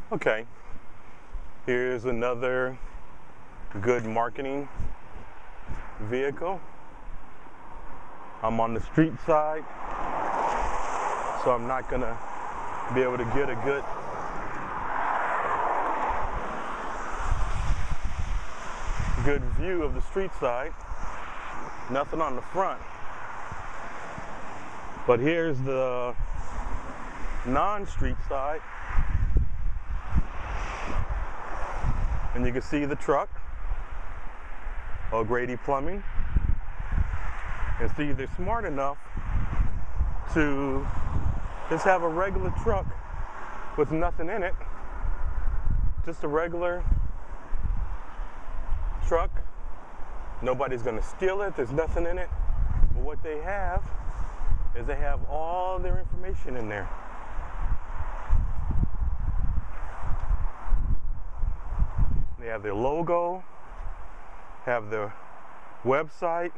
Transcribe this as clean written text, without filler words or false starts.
Okay, here's another good marketing vehicle. I'm on the street side, so I'm not gonna be able to get a good view of the street side. Nothing on the front. But here's the non-street side. And you can see the truck, O'Grady Plumbing. And see, they're smart enough to just have a regular truck with nothing in it. Just a regular truck. Nobody's gonna steal it, there's nothing in it. But what they have is they have all their information in there. They have their logo, have their website,